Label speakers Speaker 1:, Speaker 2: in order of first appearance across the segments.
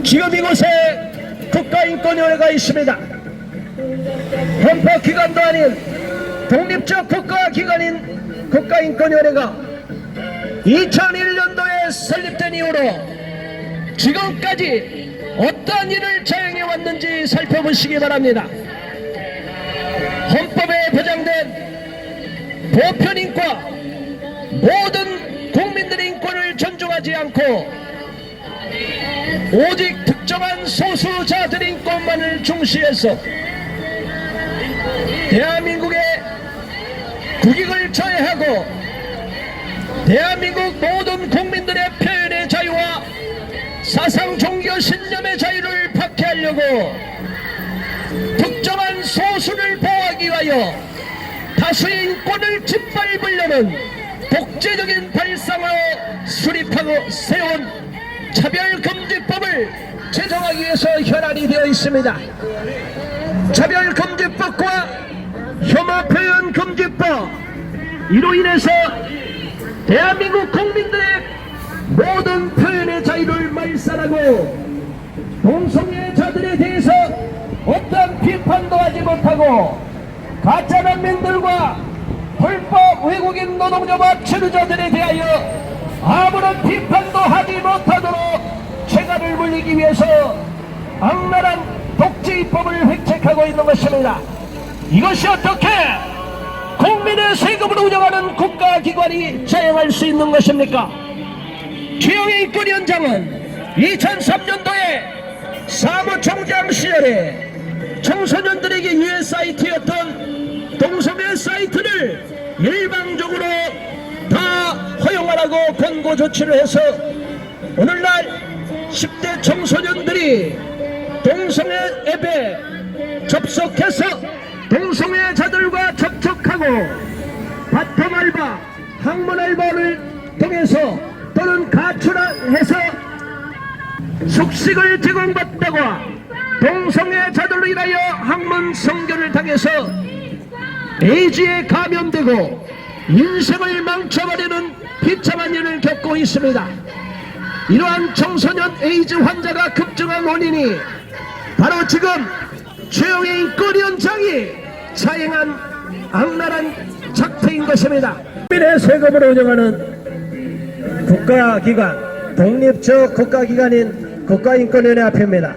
Speaker 1: 지금 이곳에 국가인권위원회가 있습니다. 헌법기관도 아닌 독립적 국가기관인 국가인권위원회가 2001년도에 설립된 이후로 지금까지 어떠한 일을 자행해 왔는지 살펴보시기 바랍니다. 헌법에 보장된 보편인과 모든 국민들의 인권을 존중하지 않고 오직 특정한 소수자들의 인권만을 중시해서 대한민국의 국익을 저해하고 대한민국 모든 국민들의 표현의 자유와 사상 종교 신념의 자유를 박해하려고 특정한 소수를 보호하기 위하여 다수의 인권을 짓밟으려는 독재적인 발상으로 수립하고 세운 차별금지법을 제정하기 위해서 현안이 되어 있습니다. 차별금지법과 혐오표현금지법, 이로 인해서 대한민국 국민들의 모든 표현의 자유를 말살하고 동성애자들에 대해서 어떠한 비판도 하지 못하고 가짜난민들과 불법 외국인 노동자와 체류자들에 대하여 아무런 비판도 하지 못하도록 체가를 물리기 위해서 악랄한 독재입법을 획책하고 있는 것입니다. 이것이 어떻게 국민의 세금으로 운영하는 국가기관이 자행할 수 있는 것입니까? 최영희 인권위원장은 2003년도에 사무총장 시절에 청소년들에게 유해 사이트였던 동성애 사이트를 일방적으로 다 허용하라고 권고 조치를 해서 오늘날 10대 청소년들이 동성애 앱에 접속해서 동성애자들과 접촉하고 바텀 알바, 학문 알바를 통해서 또는 가출해서 숙식을 제공받다가 동성애자들로 인하여 학문 성교를 당해서 에이즈에 감염되고 인생을 망쳐버리는 비참한 일을 겪고 있습니다. 이러한 청소년 에이즈 환자가 급증한 원인이 바로 지금 최영희 인권위원장이 자행한 악랄한 작태인 것입니다. 국민의 세금으로 운영하는 국가기관, 독립적 국가기관인 국가인권위원회 앞입니다.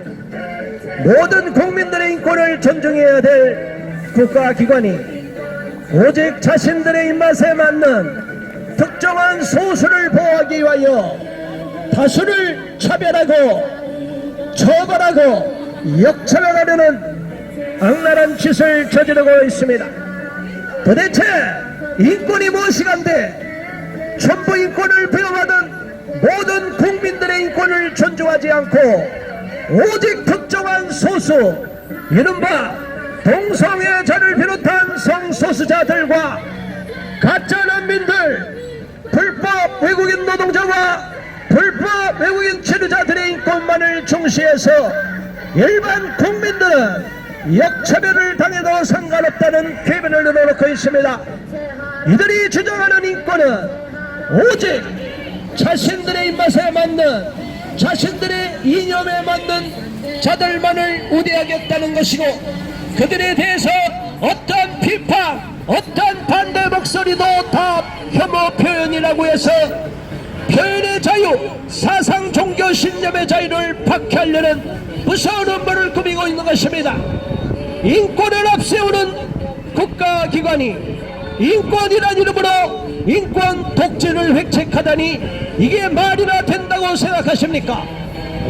Speaker 1: 모든 국민들의 인권을 존중해야 될 국가기관이 오직 자신들의 입맛에 맞는 특정한 소수를 보호하기 위하여 다수를 차별하고 처벌하고 역차별하려는 악랄한 짓을 저지르고 있습니다. 도대체 인권이 무엇이간데 전부 인권을 부여받은 모든 국민들의 인권을 존중하지 않고 오직 특정한 소수, 이른바 동성애자를 비롯한 성소수자들과 가짜난민들, 불법 외국인 노동자와 불법 외국인 체류자들의 인권만을 중시해서 일반 국민들은 역차별을 당해도 상관없다는 궤변을 내놓고 있습니다. 이들이 주장하는 인권은 오직 자신들의 입맛에 맞는, 자신들의 이념에 맞는 자들만을 우대하겠다는 것이고, 그들에 대해서 어떠한 비판, 어떠한 반대 목소리도 다 혐오 표현이라고 해서 표현의 자유, 사상 종교 신념의 자유를 박해하려는 무서운 음모를 꾸미고 있는 것입니다. 인권을 앞세우는 국가기관이 인권이란 이름으로 인권 독재를 획책하다니 이게 말이나 된다고 생각하십니까?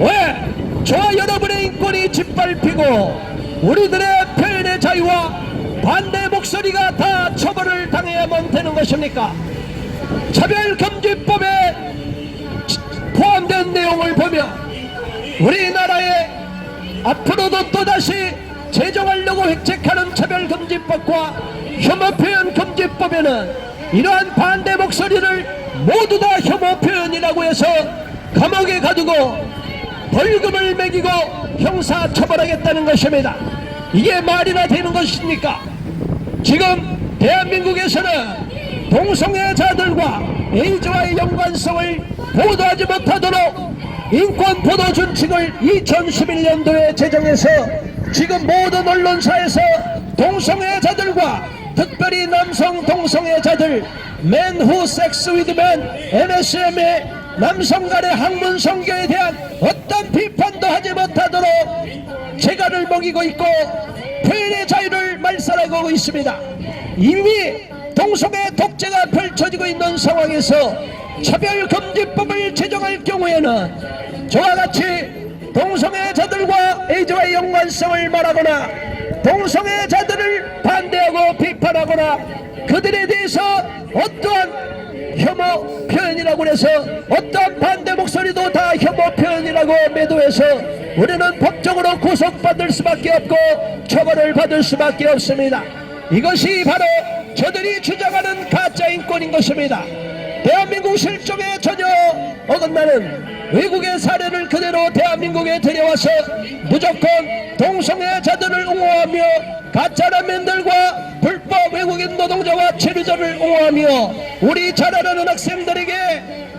Speaker 1: 왜 저와 여러분의 인권이 짓밟히고 우리들의 표현의 자유와 반대 목소리가 다 처벌을 당해야만 되는 것입니까? 차별금지법에 포함된 내용을 보면 우리나라에 앞으로도 또다시 제정하려고 획책하는 차별금지법과 혐오표현금지법에는 이러한 반대 목소리를 모두 다 혐오표현이라고 해서 감옥에 가두고 벌금을 매기고 형사처벌하겠다는 것입니다. 이게 말이나 되는 것입니까? 지금 대한민국에서는 동성애자들과 에이즈와의 연관성을 보도하지 못하도록 인권 보도 준칙을 2011년도에 제정해서 지금 모든 언론사에서 동성애자들과 특별히 남성 동성애자들 Men Who Sex With Men MSM의 남성 간의 학문 성교에 대한 어떤 비판도 하지 못하도록 재갈을 먹이고 있고 표현의 자유를 말살하고 있습니다. 이미 동성애 독재가 펼쳐지고 있는 상황에서 차별금지법을 제정할 경우에는 저와 같이 동성애자들과 에이즈와의 연관성을 말하거나 동성애자들을 반대하고 비판하거나 그들에 대해서 어떠한 혐오 표현이라고 해서 어떠한 반대 목소리도 다 혐오 표현이라고 매도해서 우리는 법적으로 구속받을 수밖에 없고 처벌을 받을 수밖에 없습니다. 이것이 바로 저들이 주장하는 가짜 인권인 것입니다. 대한민국 실정에 전혀 어긋나는 외국의 사례를 그대로 대한민국에 들여와서 무조건 동성애자들을 옹호하며 가짜라면들과 불법 외국인 노동자와 체류자를 옹호하며 우리 자라나는 학생들에게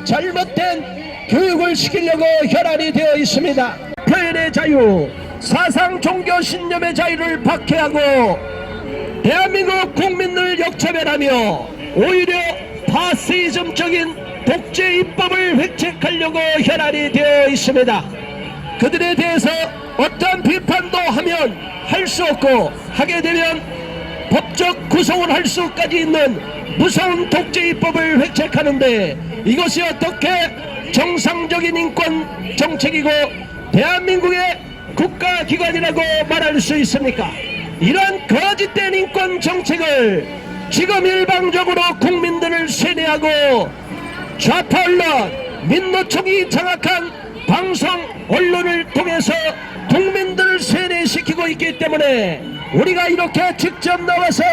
Speaker 1: 잘못된 교육을 시키려고 혈안이 되어 있습니다. 표현의 자유, 사상 종교 신념의 자유를 박해하고 대한민국 국민을 역차별하며 오히려 파시즘적인 독재 입법을 획책하려고 혈안이 되어 있습니다. 그들에 대해서 어떤 비판도 하면 할 수 없고 하게 되면 법적 구속을 할 수까지 있는 무서운 독재 입법을 획책하는데 이것이 어떻게 정상적인 인권 정책이고 대한민국의 국가기관이라고 말할 수 있습니까? 이런 거짓된 인권 정책을 지금 일방적으로 국민들을 세뇌하고 좌파 언론, 민노총이 장악한 방송 언론을 통해서 국민들을 세뇌시키고 있기 때문에 우리가 이렇게 직접 나와서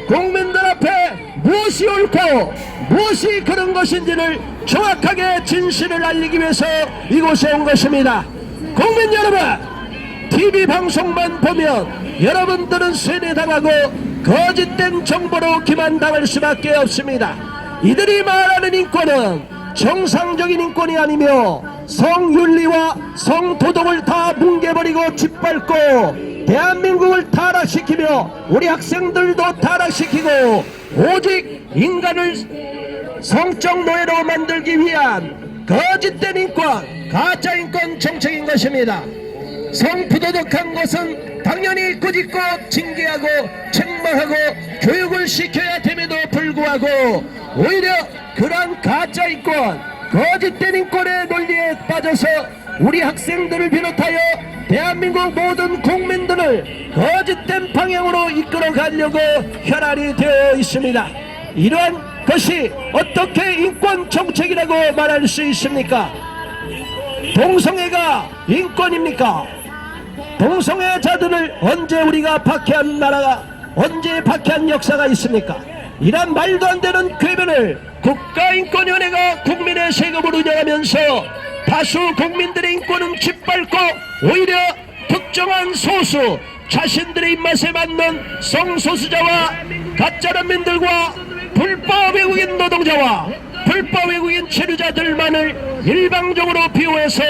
Speaker 1: 국민들 앞에 무엇이 옳고 무엇이 그런 것인지를 정확하게 진실을 알리기 위해서 이곳에 온 것입니다. 국민 여러분, TV 방송만 보면 여러분들은 세뇌당하고 거짓된 정보로 기만당할 수밖에 없습니다. 이들이 말하는 인권은 정상적인 인권이 아니며 성윤리와 성도덕을 다 뭉개버리고 짓밟고 대한민국을 타락시키며 우리 학생들도 타락시키고 오직 인간을 성적 노예로 만들기 위한 거짓된 인권, 가짜 인권 정책인 것입니다. 성부도덕한 것은 당연히 꾸짖고 징계하고 책망하고 교육을 시켜야 됨에도 불구하고 오히려 그러한 가짜 인권, 거짓된 인권의 논리에 빠져서 우리 학생들을 비롯하여 대한민국 모든 국민들을 거짓된 방향으로 이끌어 가려고 혈안이 되어 있습니다. 이러한 것이 어떻게 인권 정책이라고 말할 수 있습니까? 동성애가 인권입니까? 동성애자들을 언제 우리가 박해한 나라가, 언제 박해한 역사가 있습니까? 이런 말도 안 되는 궤변을 국가인권위원회가 국민의 세금을 운영하면서 다수 국민들의 인권은 짓밟고 오히려 특정한 소수, 자신들의 입맛에 맞는 성소수자와 가짜란민들과 불법 외국인 노동자와 불법 외국인 체류자들만을 일방적으로 비호해서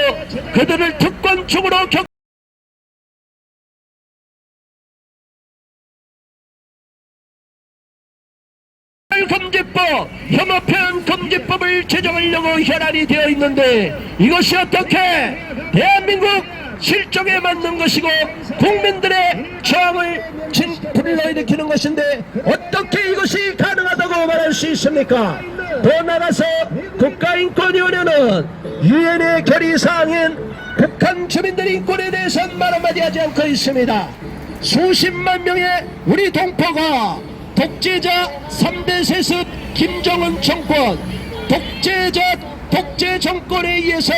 Speaker 1: 그들을 특권층으로 금지법, 혐오표현 금지법을 제정하려고 혈안이 되어 있는데 이것이 어떻게 대한민국 실정에 맞는 것이고 국민들의 저항을 불러일으키는 것인데 어떻게 이것이 가능하다고 말할 수 있습니까? 더 나아가서 국가인권위원회는 유엔의 결의사항인 북한 주민들의 인권에 대해서는 말 한마디 하지 않고 있습니다. 수십만 명의 우리 동포가 독재자 3대 세습 김정은 정권, 독재 정권에 의해서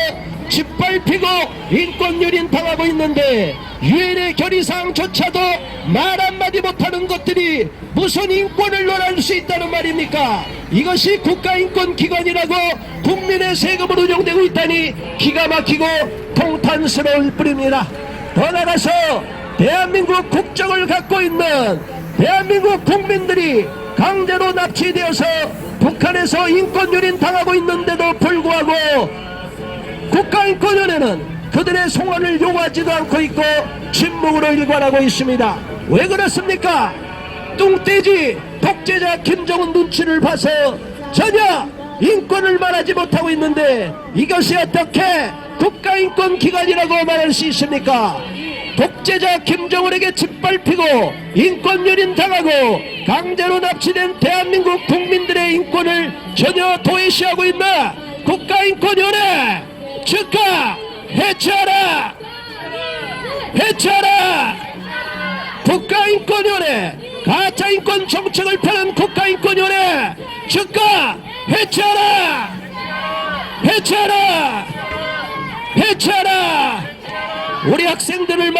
Speaker 1: 짓밟히고 인권유린 당하고 있는데 유엔의 결의사항조차도 말 한마디 못하는 것들이 무슨 인권을 논할 수 있다는 말입니까? 이것이 국가인권기관이라고 국민의 세금으로 운영되고 있다니 기가 막히고 통탄스러울 뿐입니다. 더 나아가서 대한민국 국적을 갖고 있는 대한민국 국민들이 강제로 납치되어서 북한에서 인권유린 당하고 있는데도 불구하고 국가인권위원회는 그들의 송환을 요구하지도 않고 있고 침묵으로 일관하고 있습니다. 왜 그렇습니까? 뚱떼지 독재자 김정은 눈치를 봐서 전혀 인권을 말하지 못하고 있는데 이것이 어떻게 국가인권기관이라고 말할 수 있습니까? 독재자 김정은에게 짓밟히고 인권유린 당하고 강제로 납치된 대한민국 국민들의 인권을 전혀 도외시하고 있나? 국가인권위원회 즉각 해체하라! 해체하라! 국가인권위원회 가짜인권 정책을 펴는 국가인권위원회 즉각 해체하라! 해체하라! 해체하라! 우리 학생들을